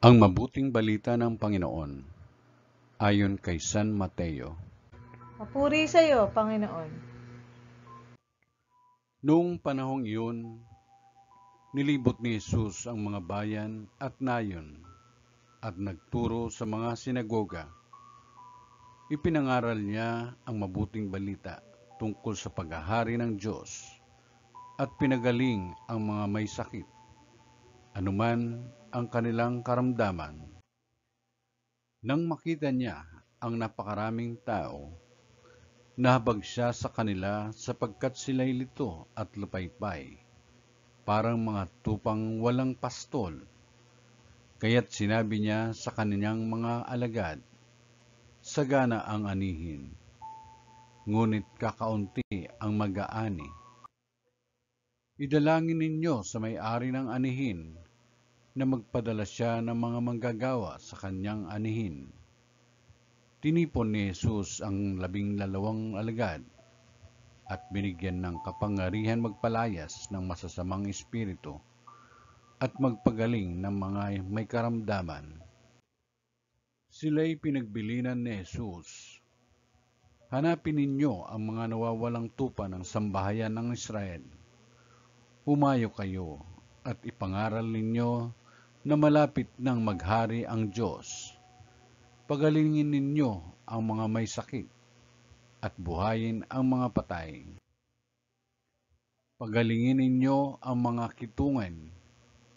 Ang mabuting balita ng Panginoon ayon kay San Mateo. Papuri sa iyo, Panginoon. Noong panahong iyon, nilibot ni Jesus ang mga bayan at nayon at nagturo sa mga sinagoga. Ipinangaral niya ang mabuting balita tungkol sa paghahari ng Diyos at pinagaling ang mga may sakit, anuman ang kanilang karamdaman. Nang makita niya ang napakaraming tao, nahabag siya sa kanila sapagkat sila'y lito at lupaypay, parang mga tupang walang pastol. Kaya't sinabi niya sa kanyang mga alagad, sagana ang anihin, ngunit kakaunti ang mag-aani. Idalangin ninyo sa may-ari ng anihin na magpadala siya ng mga manggagawa sa kanyang anihin. Tinipon ni Jesus ang 12 alagad at binigyan ng kapangyarihan magpalayas ng masasamang espiritu at magpagaling ng mga may karamdaman. Sila'y pinagbilinan ni Jesus. Hanapin ninyo ang mga nawawalang tupa ng sambahayan ng Israel. Humayo kayo at ipangaral ninyo na malapit nang maghari ang Diyos. Pagalingin ninyo ang mga may sakit at buhayin ang mga patay. Pagalingin ninyo ang mga kitungan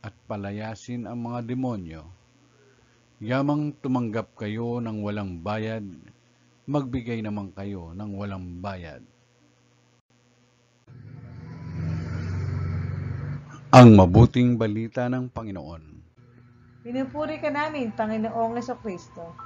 at palayasin ang mga demonyo. Yamang tumanggap kayo ng walang bayad, magbigay naman kayo ng walang bayad. Ang mabuting balita ng Panginoon. Pinupuri ka namin, Panginoong Jesucristo.